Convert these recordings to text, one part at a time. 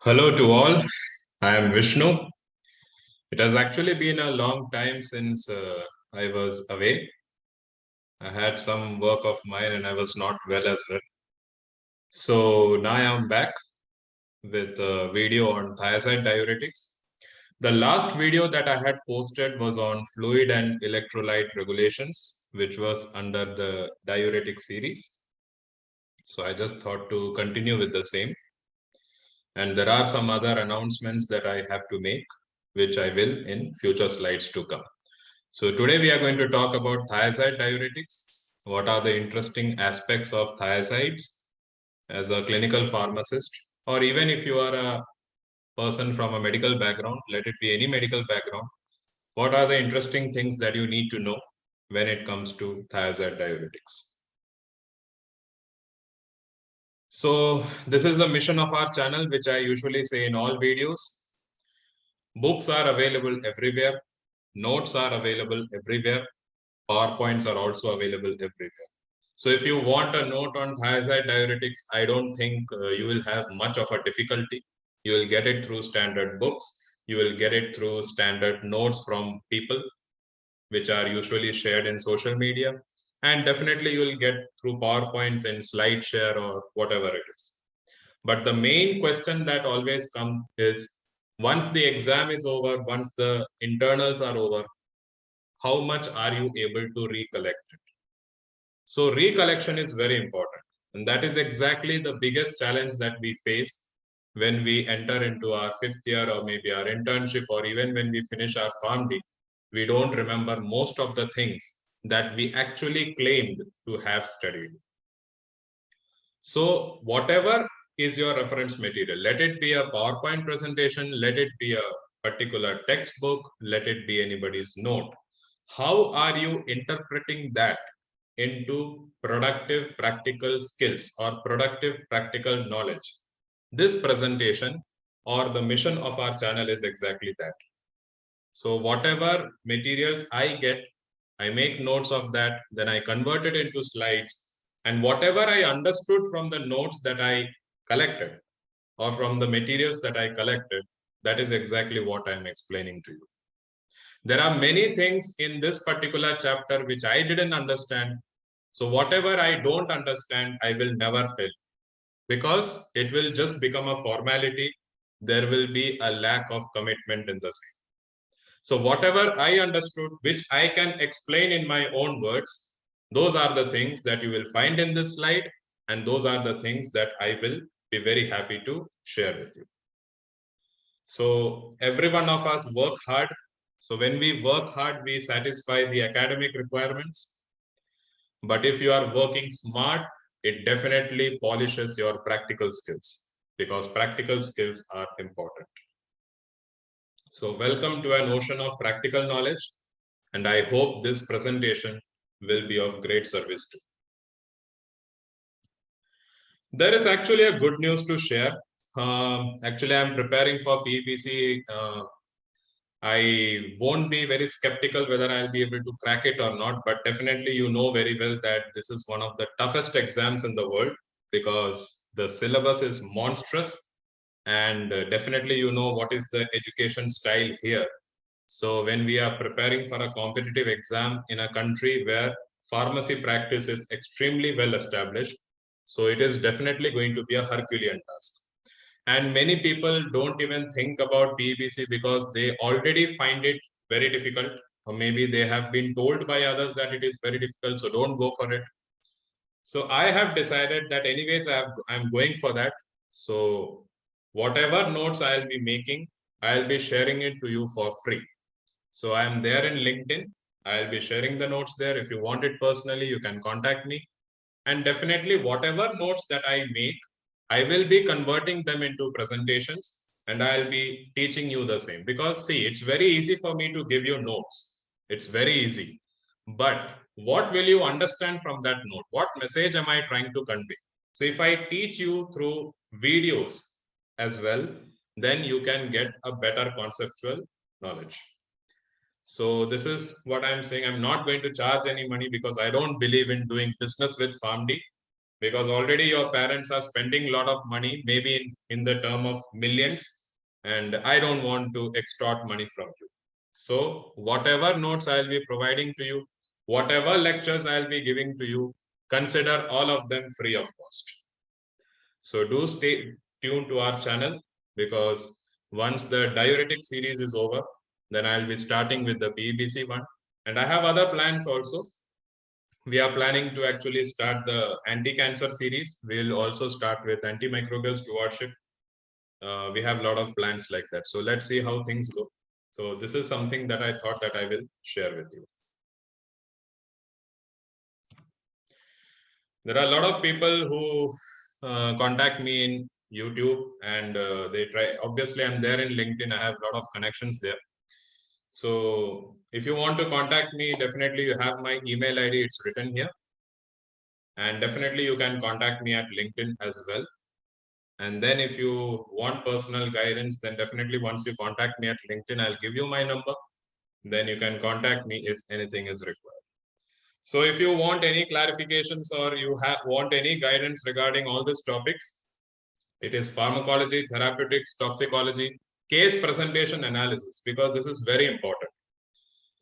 Hello to all. I am Vishnu. It has actually been a long time since I was away. I had some work of mine and I was not well as well. So now I am back with a video on thiazide diuretics. The last video that I had posted was on fluid and electrolyte regulations, which was under the diuretic series. So I just thought to continue with the same. And there are some other announcements that I have to make, which I will in future slides to come. So today we are going to talk about thiazide diuretics. What are the interesting aspects of thiazides as a clinical pharmacist, or even if you are a person from a medical background, let it be any medical background, what are the interesting things that you need to know when it comes to thiazide diuretics? So this is the mission of our channel, which I usually say in all videos. Books are available everywhere. Notes are available everywhere. PowerPoints are also available everywhere. So if you want a note on thiazide diuretics, I don't think you will have much of a difficulty. You will get it through standard books. You will get it through standard notes from people, which are usually shared in social media. And definitely you will get through PowerPoints and SlideShare or whatever it is. But the main question that always comes is, once the exam is over, once the internals are over, how much are you able to recollect it? So recollection is very important. And that is exactly the biggest challenge that we face when we enter into our fifth year or maybe our internship, or even when we finish our PharmD. We don't remember most of the things that we actually claimed to have studied. So whatever is your reference material, let it be a PowerPoint presentation, let it be a particular textbook, let it be anybody's note. How are you interpreting that into productive practical skills or productive practical knowledge? This presentation or the mission of our channel is exactly that. So whatever materials I get, I make notes of that, then I convert it into slides, and whatever I understood from the notes that I collected or from the materials that I collected, that is exactly what I am explaining to you. There are many things in this particular chapter which I didn't understand. So whatever I don't understand, I will never tell, because it will just become a formality. There will be a lack of commitment in the same. So whatever I understood, which I can explain in my own words, those are the things that you will find in this slide. And those are the things that I will be very happy to share with you. So every one of us work hard. So when we work hard, we satisfy the academic requirements. But if you are working smart, it definitely polishes your practical skills, because practical skills are important. So welcome to an ocean of practical knowledge, and I hope this presentation will be of great service to you. There is actually a good news to share. Actually, I'm preparing for PPC. I won't be very skeptical whether I'll be able to crack it or not, but definitely you know very well that this is one of the toughest exams in the world, because the syllabus is monstrous, and definitely you know what is the education style here. So when we are preparing for a competitive exam in a country where pharmacy practice is extremely well established, so it is definitely going to be a Herculean task. And many people don't even think about PBC because they already find it very difficult, or maybe they have been told by others that it is very difficult, so don't go for it. So I have decided that anyways I'm going for that. So whatever notes I'll be making, I'll be sharing it to you for free. So I'm there in LinkedIn. I'll be sharing the notes there. If you want it personally, you can contact me. And definitely whatever notes that I make, I will be converting them into presentations, and I'll be teaching you the same. Because see, it's very easy for me to give you notes. It's very easy. But what will you understand from that note? What message am I trying to convey? So if I teach you through videos as well, then you can get a better conceptual knowledge. So this is what I'm saying. I'm not going to charge any money because I don't believe in doing business with PharmD. because already your parents are spending a lot of money, maybe in the term of millions, and I don't want to extort money from you. So whatever notes I'll be providing to you, whatever lectures I'll be giving to you, consider all of them free of cost. So do stay tuned to our channel, because once the diuretic series is over, then I'll be starting with the PBC one. And I have other plans also. We are planning to actually start the anti-cancer series. We'll also start with antimicrobial stewardship. We have a lot of plans like that. So let's see how things go. So this is something that I thought that I will share with you. There are a lot of people who contact me in YouTube, and they try. Obviously, I'm there in LinkedIn. I have a lot of connections there. So if you want to contact me, definitely you have my email ID. It's written here. And definitely you can contact me at LinkedIn as well. And then if you want personal guidance, then definitely once you contact me at LinkedIn, I'll give you my number. Then you can contact me if anything is required. So if you want any clarifications or you want any guidance regarding all these topics, it is pharmacology, therapeutics, toxicology, case presentation analysis, because this is very important.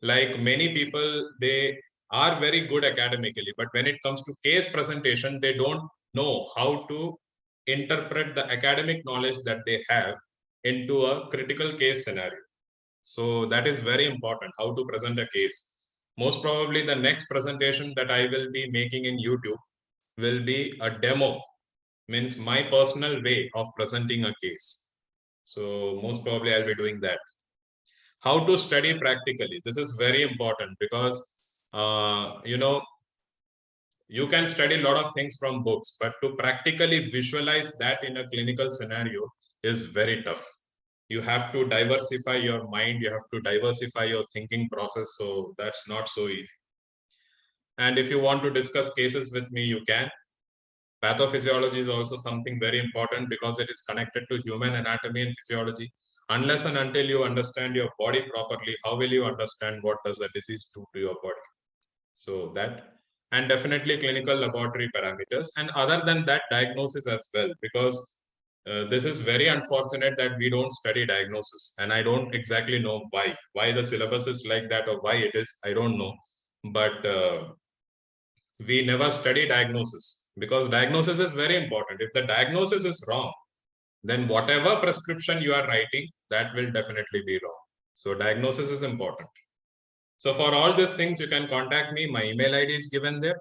Like many people, they are very good academically, but when it comes to case presentation, they don't know how to interpret the academic knowledge that they have into a critical case scenario. So that is very important, how to present a case. Most probably the next presentation that I will be making in YouTube will be a demo, means my personal way of presenting a case. So most probably I'll be doing that. How to study practically. This is very important, because you can study a lot of things from books, but to practically visualize that in a clinical scenario is very tough. You have to diversify your mind, you have to diversify your thinking process, so that's not so easy. And if you want to discuss cases with me, you can. Pathophysiology is also something very important, because it is connected to human anatomy and physiology. Unless and until you understand your body properly, how will you understand what does a disease do to your body? So that, and definitely clinical laboratory parameters, and other than that, diagnosis as well, because this is very unfortunate that we don't study diagnosis, and I don't exactly know why the syllabus is like that, or why it is, I don't know. But we never study diagnosis, because diagnosis is very important. If the diagnosis is wrong, then whatever prescription you are writing, that will definitely be wrong. So diagnosis is important. So for all these things, you can contact me. My email ID is given there.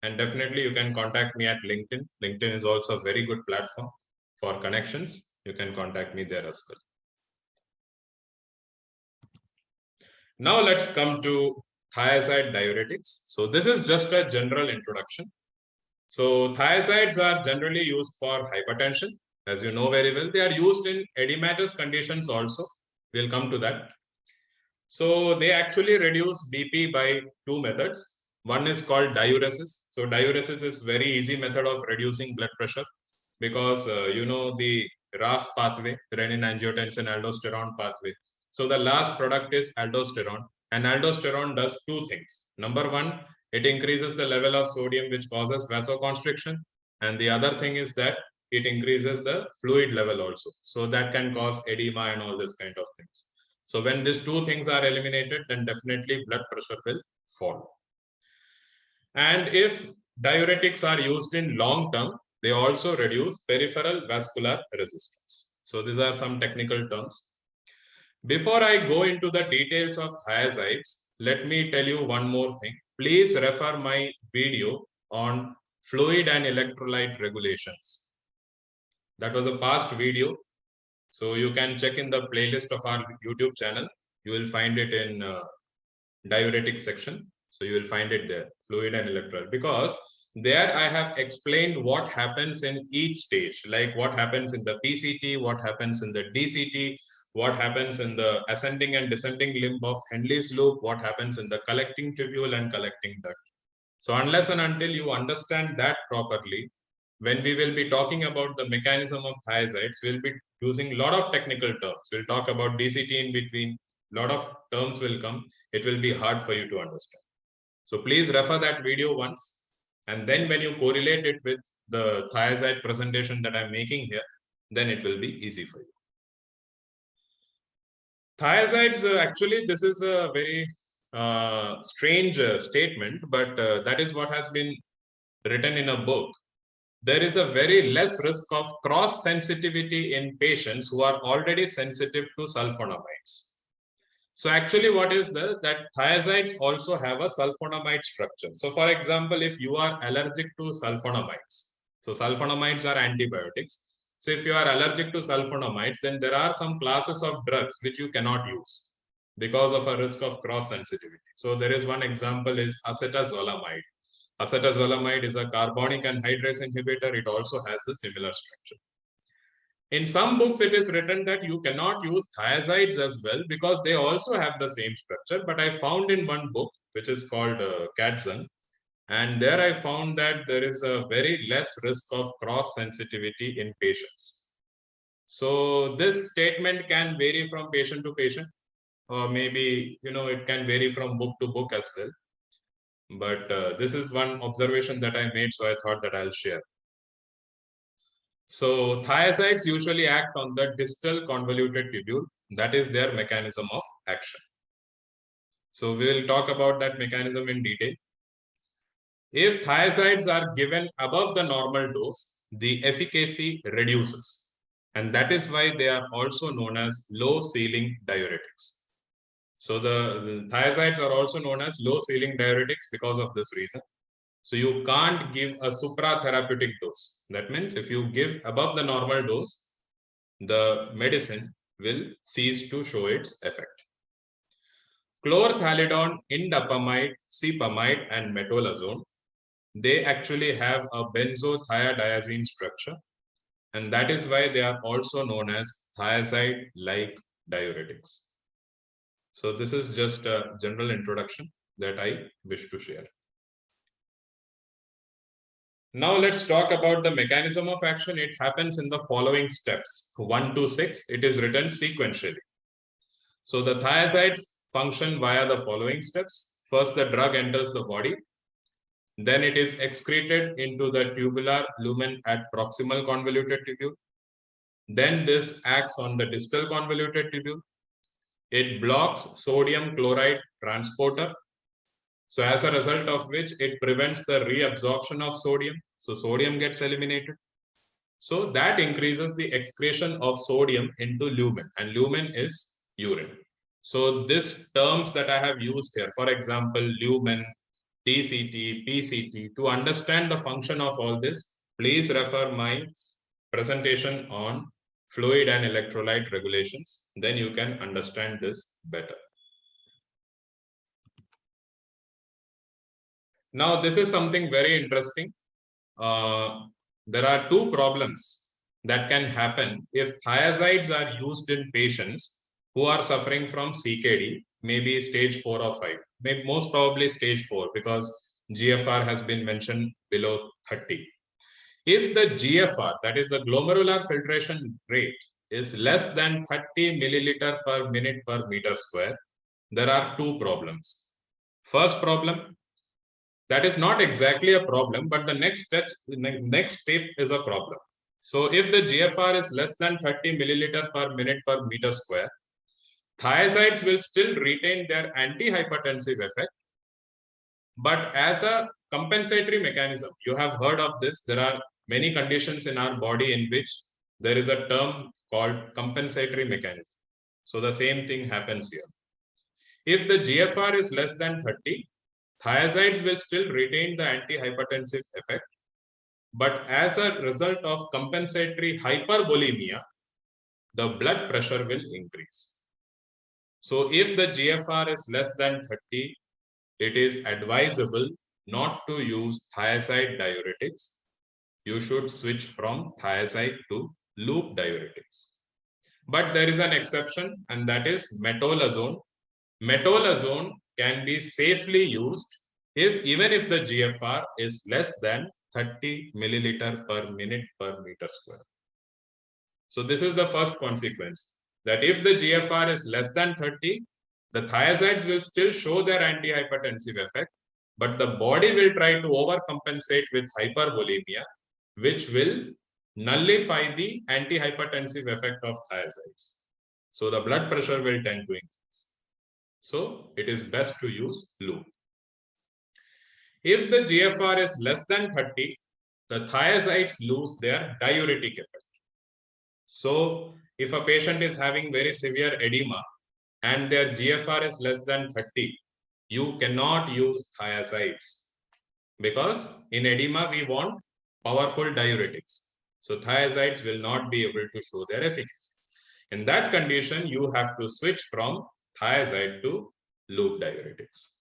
And definitely you can contact me at LinkedIn. LinkedIn is also a very good platform for connections. You can contact me there as well. Now let's come to thiazide diuretics. So this is just a general introduction. So thiazides are generally used for hypertension. As you know very well, they are used in edematous conditions also. We'll come to that. So they actually reduce BP by two methods. One is called diuresis. So diuresis is very easy method of reducing blood pressure, because the RAS pathway, renin-angiotensin-aldosterone pathway. So the last product is aldosterone, and aldosterone does two things. Number one, it increases the level of sodium, which causes vasoconstriction, and the other thing is that it increases the fluid level also. So that can cause edema and all this kind of things. So when these two things are eliminated, then definitely blood pressure will fall. And if diuretics are used in long term, they also reduce peripheral vascular resistance. So these are some technical terms. Before I go into the details of thiazides, let me tell you one more thing. Please refer my video on fluid and electrolyte regulations. That was a past video. So you can check in the playlist of our YouTube channel. You will find it in diuretic section. So you will find it there, fluid and electrolyte, because there I have explained what happens in each stage, like what happens in the PCT, what happens in the DCT, what happens in the ascending and descending limb of Henle's loop, what happens in the collecting tubule and collecting duct. So unless and until you understand that properly, when we will be talking about the mechanism of thiazides, we'll be using a lot of technical terms. We'll talk about DCT in between, a lot of terms will come. It will be hard for you to understand. So please refer that video once, and then when you correlate it with the thiazide presentation that I'm making here, then it will be easy for you. Thiazides, actually, this is a very strange statement, but that is what has been written in a book. There is a very less risk of cross sensitivity in patients who are already sensitive to sulfonamides. So actually what is that thiazides also have a sulfonamide structure. So for example, if you are allergic to sulfonamides, so sulfonamides are antibiotics. So if you are allergic to sulfonamides, then there are some classes of drugs which you cannot use because of a risk of cross sensitivity. So there is one example is acetazolamide. Acetazolamide is a carbonic anhydrase inhibitor. It also has the similar structure. In some books, it is written that you cannot use thiazides as well because they also have the same structure. But I found in one book, which is called CATCHPOINTS, and there I found that there is a very less risk of cross sensitivity in patients. So this statement can vary from patient to patient, or maybe it can vary from book to book as well. But this is one observation that I made, so I thought that I'll share. So thiazides usually act on the distal convoluted tubule. That is their mechanism of action. So we will talk about that mechanism in detail. If thiazides are given above the normal dose, the efficacy reduces. And that is why they are also known as low ceiling diuretics. So the thiazides are also known as low ceiling diuretics because of this reason. So you can't give a supratherapeutic dose. That means if you give above the normal dose, the medicine will cease to show its effect. Chlorthalidone, indapamide, cipamide, and metolazone, they actually have a benzothiadiazine structure, and that is why they are also known as thiazide-like diuretics. So this is just a general introduction that I wish to share. Now let's talk about the mechanism of action. It happens in the following steps. 1 to 6, it is written sequentially. So the thiazides function via the following steps. First, the drug enters the body. Then it is excreted into the tubular lumen at proximal convoluted tubule. Then this acts on the distal convoluted tubule. It blocks sodium chloride transporter. So as a result of which it prevents the reabsorption of sodium. So sodium gets eliminated. So that increases the excretion of sodium into lumen, and lumen is urine. So these terms that I have used here, for example, lumen, TCT, PCT, to understand the function of all this, please refer my presentation on fluid and electrolyte regulations. Then you can understand this better. Now, this is something very interesting. There are two problems that can happen if thiazides are used in patients who are suffering from CKD, maybe stage 4 or 5, maybe most probably stage 4 because GFR has been mentioned below 30. If the GFR, that is the glomerular filtration rate, is less than 30 milliliter per minute per meter square, there are two problems. First problem, that is not exactly a problem, but the next step is a problem. So if the GFR is less than 30 milliliter per minute per meter square, thiazides will still retain their antihypertensive effect. But as a compensatory mechanism, you have heard of this, there are many conditions in our body in which there is a term called compensatory mechanism. So the same thing happens here. If the GFR is less than 30, thiazides will still retain the antihypertensive effect, but as a result of compensatory hypervolemia, the blood pressure will increase. So if the GFR is less than 30, it is advisable not to use thiazide diuretics. You should switch from thiazide to loop diuretics. But there is an exception, and that is metolazone. Metolazone can be safely used even if the GFR is less than 30 milliliter per minute per meter square. So this is the first consequence, that if the GFR is less than 30, the thiazides will still show their antihypertensive effect, but the body will try to overcompensate with hypervolemia, which will nullify the antihypertensive effect of thiazides. So the blood pressure will tend to increase. So it is best to use loop. If the GFR is less than 30, the thiazides lose their diuretic effect. So if a patient is having very severe edema and their GFR is less than 30, you cannot use thiazides, because in edema we want powerful diuretics. So thiazides will not be able to show their efficacy. In that condition, you have to switch from thiazide to loop diuretics.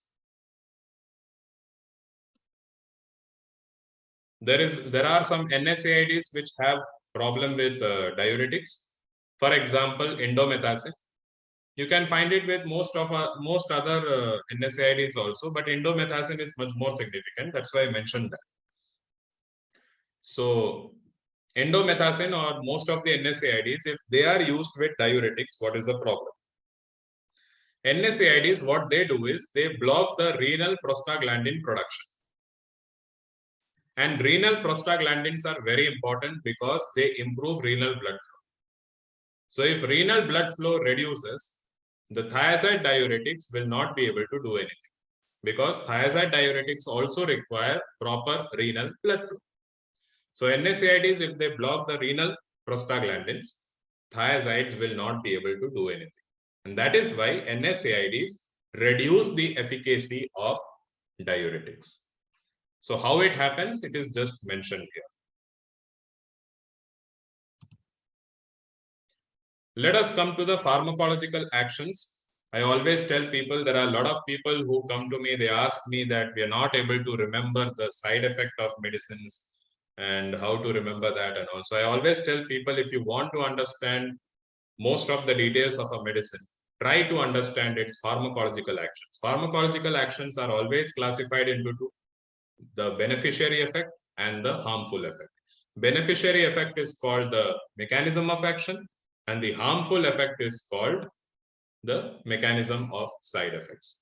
There are some NSAIDs which have problem with diuretics. For example, indomethacin. You can find it with most other NSAIDs also, but indomethacin is much more significant. That's why I mentioned that. So indomethacin or most of the NSAIDs, if they are used with diuretics, what is the problem? NSAIDs, what they do is they block the renal prostaglandin production. And renal prostaglandins are very important because they improve renal blood flow. So if renal blood flow reduces, the thiazide diuretics will not be able to do anything, because thiazide diuretics also require proper renal blood flow. So NSAIDs, if they block the renal prostaglandins, thiazides will not be able to do anything. And that is why NSAIDs reduce the efficacy of diuretics. So how it happens, it is just mentioned here. Let us come to the pharmacological actions. I always tell people, there are a lot of people who come to me, they ask me that we are not able to remember the side effect of medicines and how to remember that. And also I always tell people, if you want to understand most of the details of a medicine, try to understand its pharmacological actions. Pharmacological actions are always classified into two: the beneficiary effect and the harmful effect. Beneficiary effect is called the mechanism of action, and the harmful effect is called the mechanism of side effects.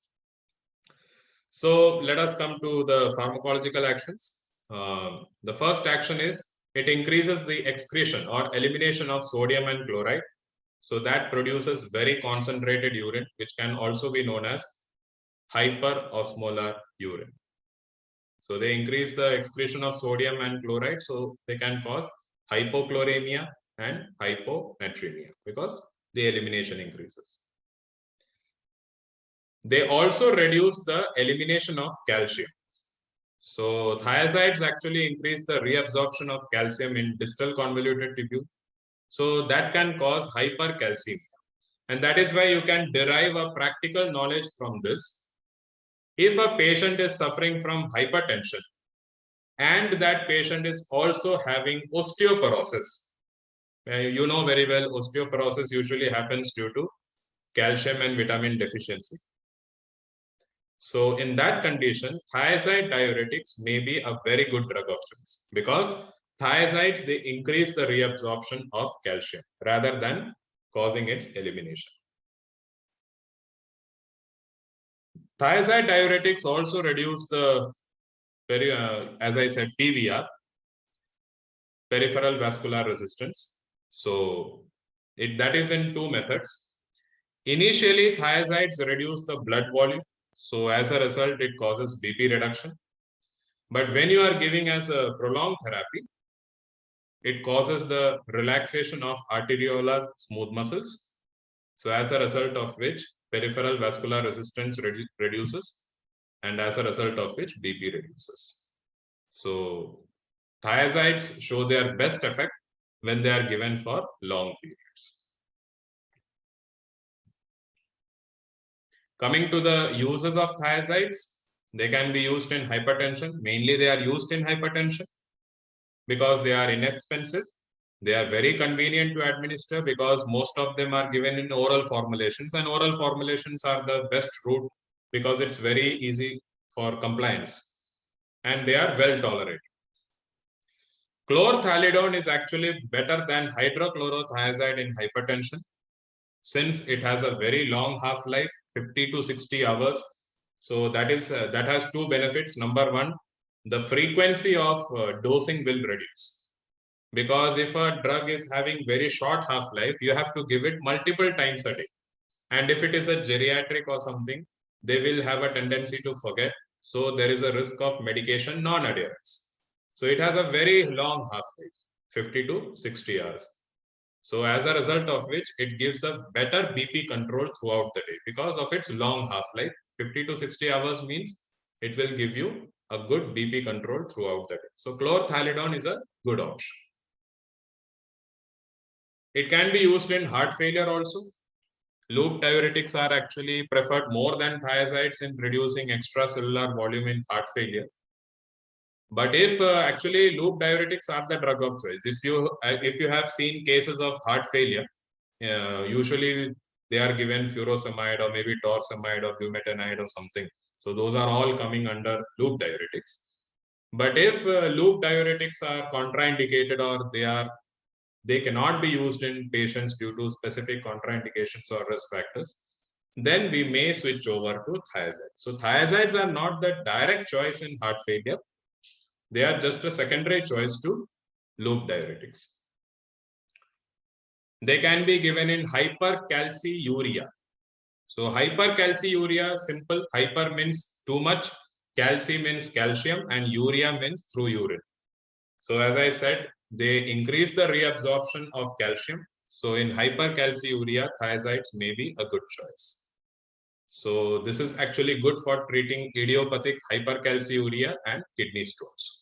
So let us come to the pharmacological actions. The first action is it increases the excretion or elimination of sodium and chloride. So that produces very concentrated urine, which can also be known as hyperosmolar urine. So they increase the excretion of sodium and chloride, so they can cause hypochloremia and hyponatremia because the elimination increases. They also reduce the elimination of calcium. So thiazides actually increase the reabsorption of calcium in distal convoluted tubule. So that can cause hypercalcemia. And that is why you can derive a practical knowledge from this. If a patient is suffering from hypertension and that patient is also having osteoporosis, you know very well, osteoporosis usually happens due to calcium and vitamin deficiency. So in that condition, thiazide diuretics may be a very good drug of choice, because thiazides, they increase the reabsorption of calcium rather than causing its elimination. Thiazide diuretics also reduce the, as I said, PVR, peripheral vascular resistance. So that is in two methods. Initially, thiazides reduce the blood volume. So as a result, it causes BP reduction. But when you are giving as a prolonged therapy, it causes the relaxation of arteriolar smooth muscles. So as a result of which, peripheral vascular resistance reduces, and as a result of which BP reduces. So thiazides show their best effect when they are given for long periods. Coming to the uses of thiazides, they can be used in hypertension. Mainly they are used in hypertension because they are inexpensive. They are very convenient to administer because most of them are given in oral formulations, and oral formulations are the best route because it's very easy for compliance and they are well tolerated. Chlorthalidone is actually better than hydrochlorothiazide in hypertension, since it has a very long half-life, 50 to 60 hours. So that has two benefits. Number one, the frequency of dosing will reduce. Because if a drug is having very short half-life, you have to give it multiple times a day. And if it is a geriatric or something, they will have a tendency to forget. So there is a risk of medication non-adherence. So it has a very long half-life, 50 to 60 hours. So as a result of which, it gives a better BP control throughout the day because of its long half-life. 50 to 60 hours means it will give you a good BP control throughout the day. So chlorthalidone is a good option. It can be used in heart failure also. Loop diuretics are actually preferred more than thiazides in reducing extracellular volume in heart failure. But if actually loop diuretics are the drug of choice, if you have seen cases of heart failure, usually they are given furosemide or maybe torsemide or bumetanide or something. So those are all coming under loop diuretics. But if loop diuretics are contraindicated or they cannot be used in patients due to specific contraindications or risk factors, then we may switch over to thiazides. So thiazides are not the direct choice in heart failure. They are just a secondary choice to loop diuretics. They can be given in hypercalciuria. So hypercalciuria, simple. Hyper means too much, calci means calcium, and urea means through urine. So as I said, they increase the reabsorption of calcium. So in hypercalciuria, thiazides may be a good choice. So this is actually good for treating idiopathic hypercalciuria and kidney stones.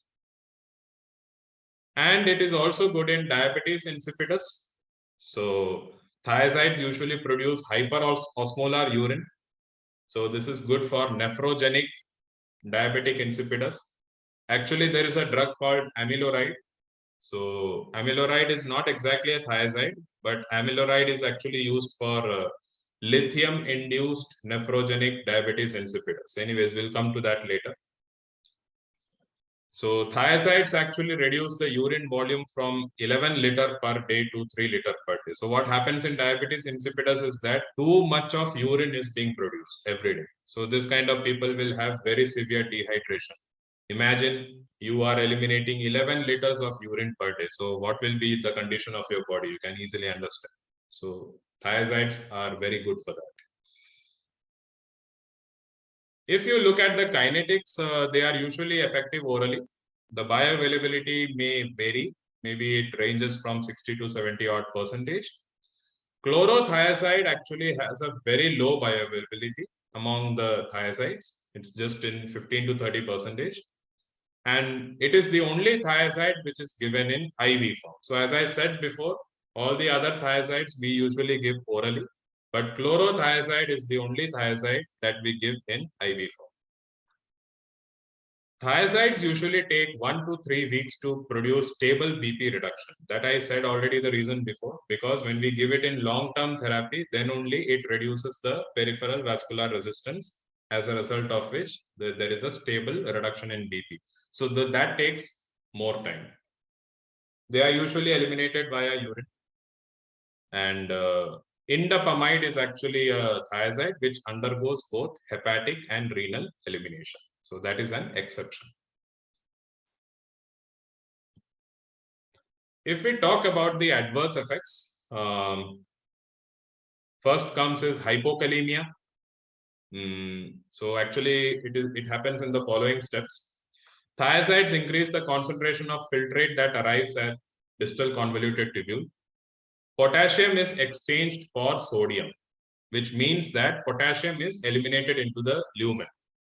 And it is also good in diabetes insipidus. So thiazides usually produce hyperosmolar urine. So this is good for nephrogenic diabetic insipidus. Actually, there is a drug called amiloride. So amiloride is not exactly a thiazide, but amiloride is actually used for lithium-induced nephrogenic diabetes insipidus. Anyways, we'll come to that later. So thiazides actually reduce the urine volume from 11 liter per day to 3 liter per day. So what happens in diabetes insipidus is that too much of urine is being produced every day. So this kind of people will have very severe dehydration. Imagine you are eliminating 11 liters of urine per day. So what will be the condition of your body? You can easily understand. So thiazides are very good for that. If you look at the kinetics, they are usually effective orally. The bioavailability may vary. Maybe it ranges from 60 to 70 odd percentage. Chlorothiazide actually has a very low bioavailability among the thiazides. It's just in 15 to 30 percentage. And it is the only thiazide which is given in IV form. So as I said before, all the other thiazides we usually give orally. But chlorothiazide is the only thiazide that we give in IV form. Thiazides usually take 1 to 3 weeks to produce stable BP reduction. That I said already the reason before, because when we give it in long-term therapy, then only it reduces the peripheral vascular resistance, as a result of which there is a stable reduction in BP. So that takes more time. They are usually eliminated via urine. And indapamide is actually a thiazide which undergoes both hepatic and renal elimination. So that is an exception. If we talk about the adverse effects, first comes is hypokalemia. So actually it happens in the following steps. Thiazides increase the concentration of filtrate that arrives at distal convoluted tubule. Potassium is exchanged for sodium, which means that potassium is eliminated into the lumen.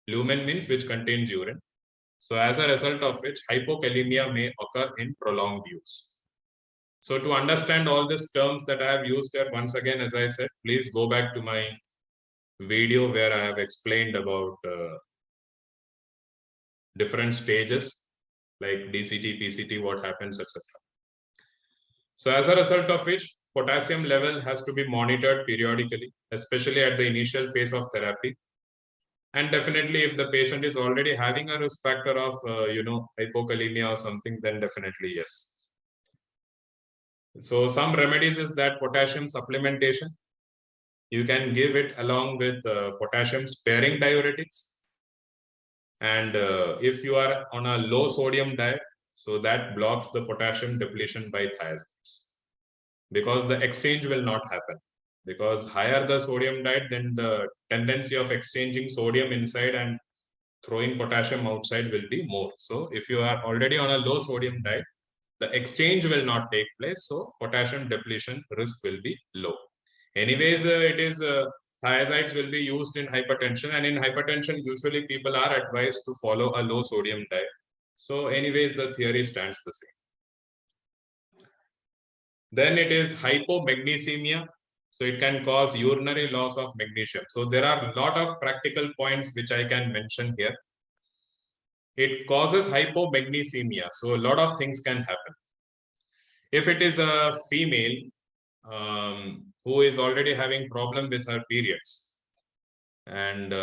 Lumen means which contains urine. So as a result of which hypokalemia may occur in prolonged use. So to understand all these terms that I have used here, once again, as I said, please go back to my video where I have explained about different stages like DCT, PCT, what happens, etc. So as a result of which, potassium level has to be monitored periodically, especially at the initial phase of therapy. And definitely if the patient is already having a risk factor of, hypokalemia or something, then definitely yes. So some remedies is that potassium supplementation. You can give it along with potassium sparing diuretics. And if you are on a low sodium diet, So that blocks the potassium depletion by thiazides, because the exchange will not happen. Because higher the sodium diet, then the tendency of exchanging sodium inside and throwing potassium outside will be more. So if you are already on a low sodium diet, the exchange will not take place. So potassium depletion risk will be low. Anyways, thiazides will be used in hypertension, and in hypertension, usually people are advised to follow a low sodium diet. So anyways, the theory stands the same. Then it is hypomagnesemia. So it can cause urinary loss of magnesium. So there are a lot of practical points which I can mention here. It causes hypomagnesemia. So a lot of things can happen. If it is a female who is already having problem with her periods, and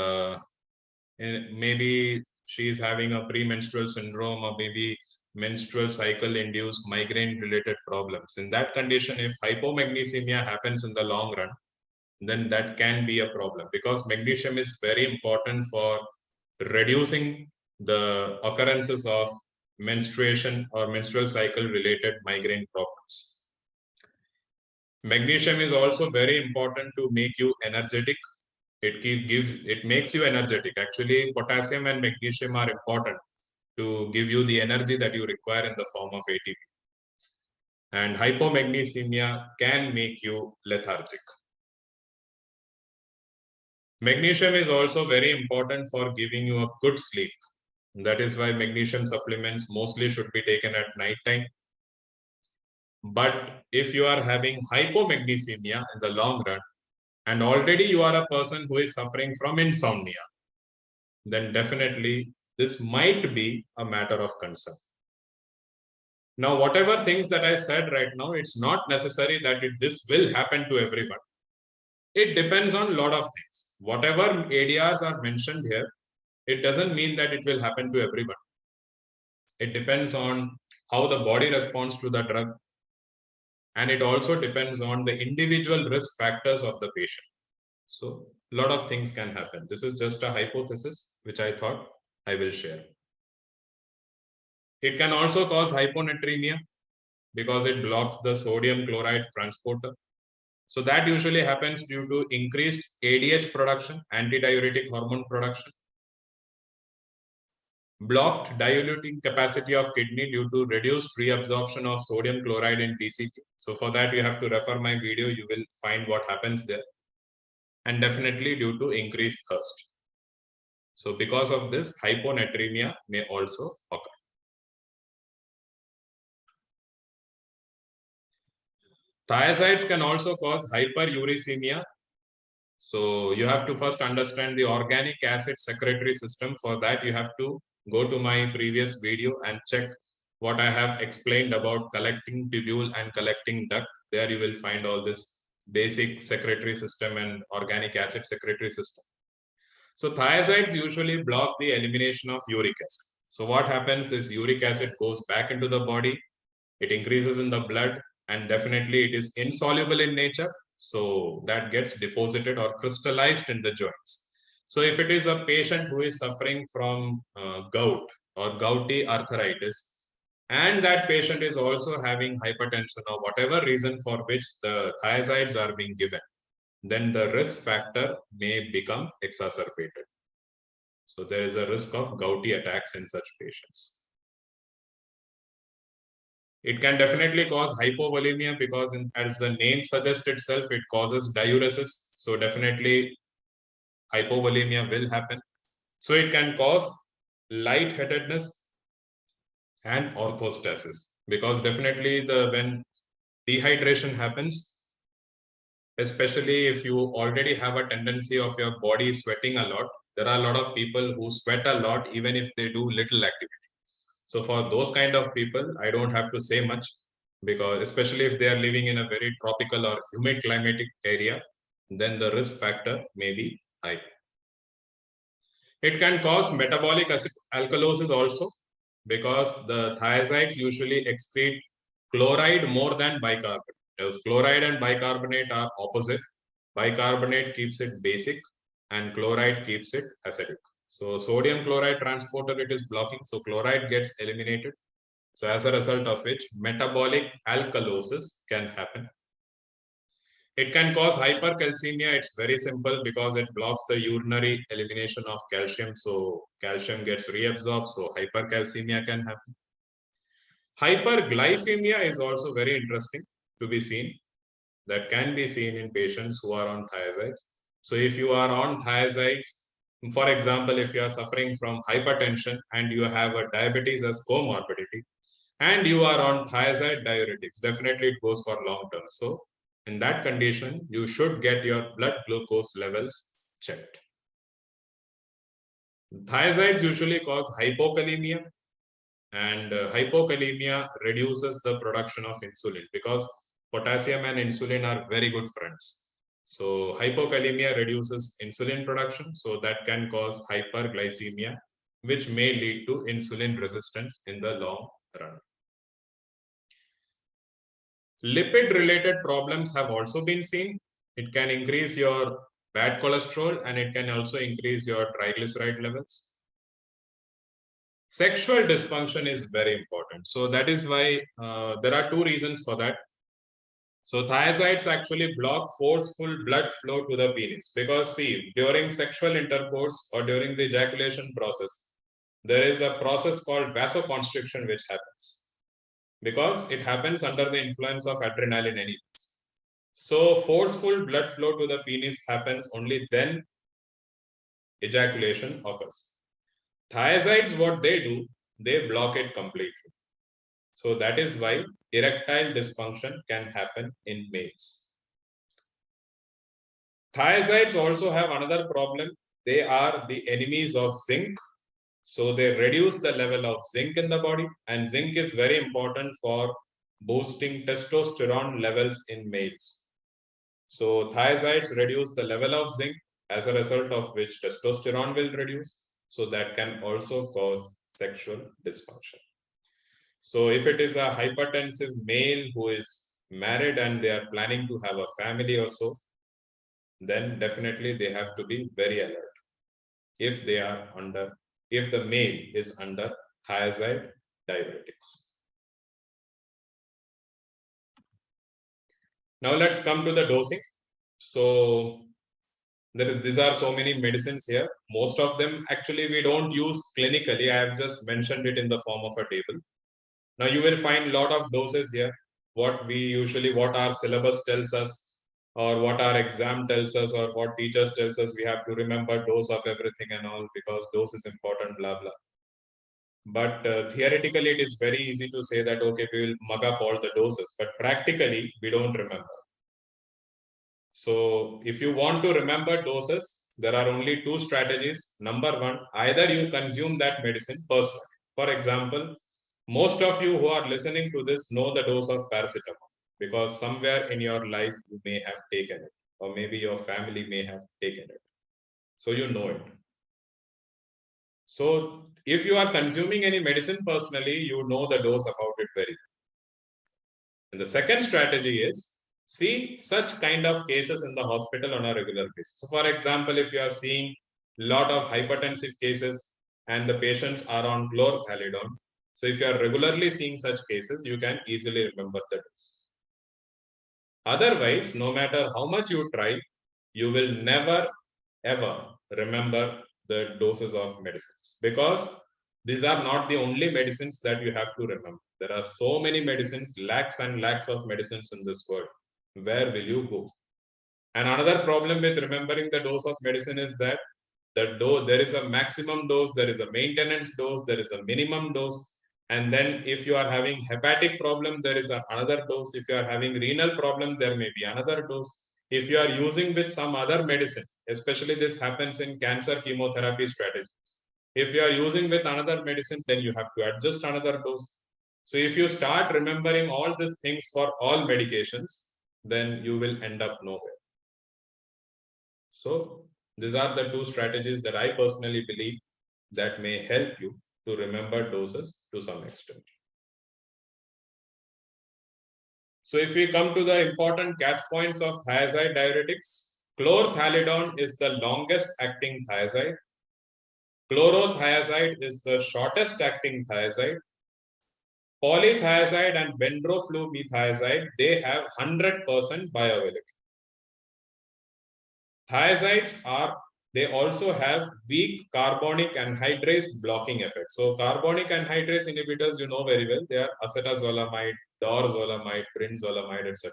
maybe she is having a premenstrual syndrome, or maybe menstrual cycle induced migraine related problems. In that condition, if hypomagnesemia happens in the long run, then that can be a problem, because magnesium is very important for reducing the occurrences of menstruation or menstrual cycle related migraine problems. Magnesium is also very important to make you energetic. It makes you energetic. Actually, potassium and magnesium are important to give you the energy that you require in the form of ATP. And hypomagnesemia can make you lethargic. Magnesium is also very important for giving you a good sleep. That is why magnesium supplements mostly should be taken at night time. But if you are having hypomagnesemia in the long run, and already you are a person who is suffering from insomnia, then definitely this might be a matter of concern. Now, whatever things that I said right now, it's not necessary that this will happen to everyone. It depends on a lot of things. Whatever areas are mentioned here, it doesn't mean that it will happen to everyone. It depends on how the body responds to the drug. And it also depends on the individual risk factors of the patient. So a lot of things can happen. This is just a hypothesis, which I thought I will share. It can also cause hyponatremia because it blocks the sodium chloride transporter. So that usually happens due to increased ADH production, antidiuretic hormone production. Blocked diluting capacity of kidney due to reduced reabsorption of sodium chloride in TCT. So for that, you have to refer my video. You will find what happens there. And definitely due to increased thirst. So because of this, hyponatremia may also occur. Thiazides can also cause hyperuricemia. So you have to first understand the organic acid secretory system. For that, you have to go to my previous video and check what I have explained about collecting tubule and collecting duct. There you will find all this basic secretory system and organic acid secretory system. So thiazides usually block the elimination of uric acid. So what happens? This uric acid goes back into the body. It increases in the blood, and definitely it is insoluble in nature. So that gets deposited or crystallized in the joints. So if it is a patient who is suffering from gout or gouty arthritis, and that patient is also having hypertension or whatever reason for which the thiazides are being given, then the risk factor may become exacerbated. So there is a risk of gouty attacks in such patients. It can definitely cause hypovolemia because as the name suggests itself, it causes diuresis. So definitely hypovolemia will happen. So it can cause lightheadedness and orthostasis, because definitely when dehydration happens, especially if you already have a tendency of your body sweating a lot, there are a lot of people who sweat a lot even if they do little activity. So for those kind of people, I don't have to say much, because especially if they are living in a very tropical or humid climatic area, then the risk factor may be high. It can cause metabolic alkalosis also, because the thiazides usually excrete chloride more than bicarbonate. As chloride and bicarbonate are opposite. Bicarbonate keeps it basic and chloride keeps it acidic. So sodium chloride transporter it is blocking, so chloride gets eliminated. So as a result of which metabolic alkalosis can happen. It can cause hypercalcemia. It's very simple because it blocks the urinary elimination of calcium. So calcium gets reabsorbed. So hypercalcemia can happen. Hyperglycemia is also very interesting to be seen. That can be seen in patients who are on thiazides. So if you are on thiazides, for example, if you are suffering from hypertension and you have a diabetes as comorbidity, and you are on thiazide diuretics, definitely it goes for long term. So in that condition, you should get your blood glucose levels checked. Thiazides usually cause hypokalemia, and hypokalemia reduces the production of insulin because potassium and insulin are very good friends. So hypokalemia reduces insulin production, so that can cause hyperglycemia, which may lead to insulin resistance in the long run. Lipid related problems have also been seen. It can increase your bad cholesterol and it can also increase your triglyceride levels. Sexual dysfunction is very important. So that is why there are two reasons for that. So thiazides actually block forceful blood flow to the penis because see, during sexual intercourse or during the ejaculation process, there is a process called vasoconstriction which happens because it happens under the influence of adrenaline anyways. So forceful blood flow to the penis happens only then ejaculation occurs. Thiazides, what they do, they block it completely. So that is why erectile dysfunction can happen in males. Thiazides also have another problem. They are the enemies of zinc. So they reduce the level of zinc in the body, and zinc is very important for boosting testosterone levels in males. So thiazides reduce the level of zinc, as a result of which testosterone will reduce. So that can also cause sexual dysfunction. So if it is a hypertensive male who is married and they are planning to have a family or so, then definitely they have to be very alert if they are under, if the male is under thiazide diuretics. Now let's come to the dosing. So these are so many medicines here. Most of them actually we don't use clinically. I have just mentioned it in the form of a table. Now you will find a lot of doses here. What our syllabus tells us, or what our exam tells us, or what teachers tells us, we have to remember dose of everything and all because dose is important, blah blah. But theoretically, it is very easy to say that okay, we will mug up all the doses, but practically we don't remember. So if you want to remember doses, there are only two strategies. Number one, either you consume that medicine personally. For example, most of you who are listening to this know the dose of paracetamol because somewhere in your life you may have taken it, or maybe your family may have taken it. So you know it. So if you are consuming any medicine personally, you know the dose about it very well. And the second strategy is see such kind of cases in the hospital on a regular basis. So for example, if you are seeing a lot of hypertensive cases and the patients are on chlorthalidone, so if you are regularly seeing such cases, you can easily remember the dose. Otherwise, no matter how much you try, you will never ever remember the doses of medicines because these are not the only medicines that you have to remember. There are so many medicines, lakhs and lakhs of medicines in this world. Where will you go? And another problem with remembering the dose of medicine is that there is a maximum dose, there is a maintenance dose, there is a minimum dose. And then if you are having hepatic problem, there is another dose. If you are having renal problem, there may be another dose. If you are using with some other medicine, especially this happens in cancer chemotherapy strategy. If you are using with another medicine, then you have to adjust another dose. So if you start remembering all these things for all medications, then you will end up nowhere. So these are the two strategies that I personally believe that may help you to remember doses to some extent. So if we come to the important catch points of thiazide diuretics, chlorthalidone is the longest acting thiazide. Chlorothiazide is the shortest acting thiazide. Polythiazide and bendroflumethiazide, they have 100% bioavailability. Thiazides they also have weak carbonic anhydrase blocking effect. So carbonic anhydrase inhibitors, you know very well, they are acetazolamide, dorzolamide, brinzolamide, etc.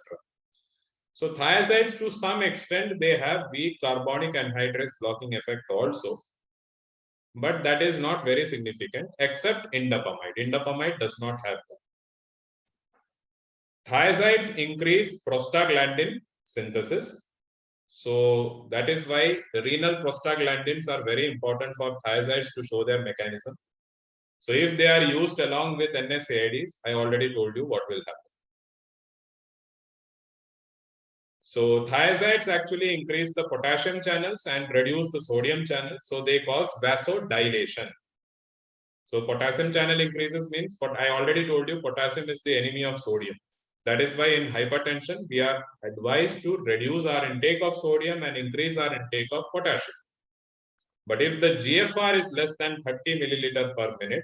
So thiazides, to some extent, they have weak carbonic anhydrase blocking effect also, but that is not very significant, except indapamide. Indapamide does not have that. Thiazides increase prostaglandin synthesis. So that is why renal prostaglandins are very important for thiazides to show their mechanism. So if they are used along with NSAIDs, I already told you what will happen. So thiazides actually increase the potassium channels and reduce the sodium channels. So they cause vasodilation. So potassium channel increases means, but I already told you potassium is the enemy of sodium. That is why in hypertension, we are advised to reduce our intake of sodium and increase our intake of potassium. But if the GFR is less than 30 milliliter per minute,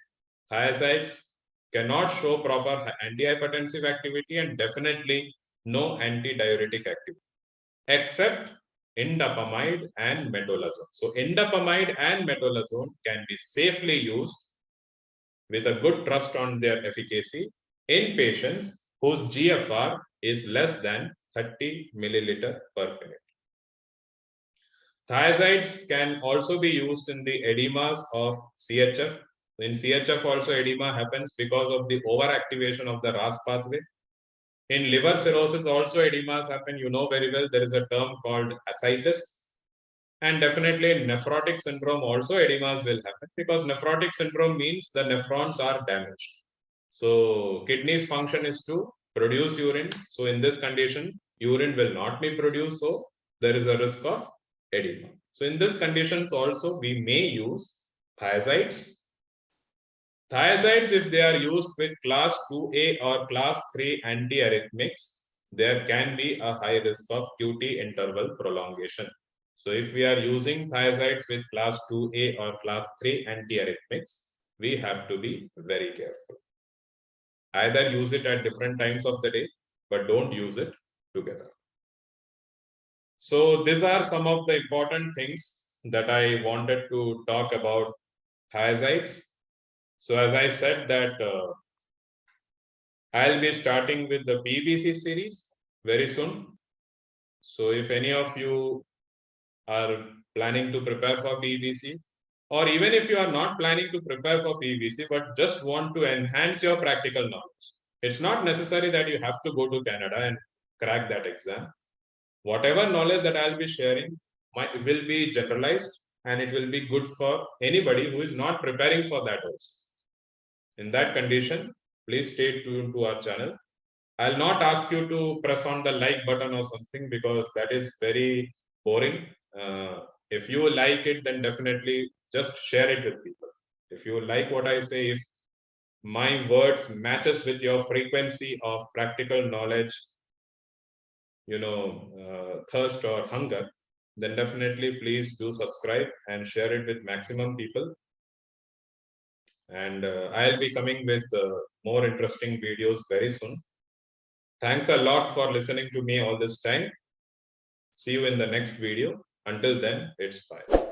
thiazides cannot show proper antihypertensive activity and definitely no antidiuretic activity, except indapamide and metolazone. So indapamide and metolazone can be safely used with a good trust on their efficacy in patients whose GFR is less than 30 milliliter per minute. Thiazides can also be used in the edemas of CHF. In CHF also edema happens because of the overactivation of the RAS pathway. In liver cirrhosis also edemas happen. You know very well there is a term called ascites. And definitely in nephrotic syndrome also edemas will happen because nephrotic syndrome means the nephrons are damaged. So kidney's function is to produce urine. So in this condition, urine will not be produced. So there is a risk of edema. So in these conditions also, we may use thiazides. Thiazides, if they are used with class 2A or class 3 antiarrhythmics, there can be a high risk of QT interval prolongation. So if we are using thiazides with class 2A or class 3 antiarrhythmics, we have to be very careful. Either use it at different times of the day, but don't use it together. So these are some of the important things that I wanted to talk about thiazides. So as I said that I'll be starting with the PBC series very soon. So if any of you are planning to prepare for PBC, or even if you are not planning to prepare for PBC, but just want to enhance your practical knowledge, it's not necessary that you have to go to Canada and crack that exam. Whatever knowledge that I'll be sharing will be generalized and it will be good for anybody who is not preparing for that also. In that condition, please stay tuned to our channel. I'll not ask you to press on the like button or something because that is very boring. If you like it, then definitely just share it with people. If you like what I say, if my words matches with your frequency of practical knowledge, thirst or hunger, then definitely please do subscribe and share it with maximum people. And I'll be coming with more interesting videos very soon. Thanks a lot for listening to me all this time. See you in the next video. Until then, it's bye.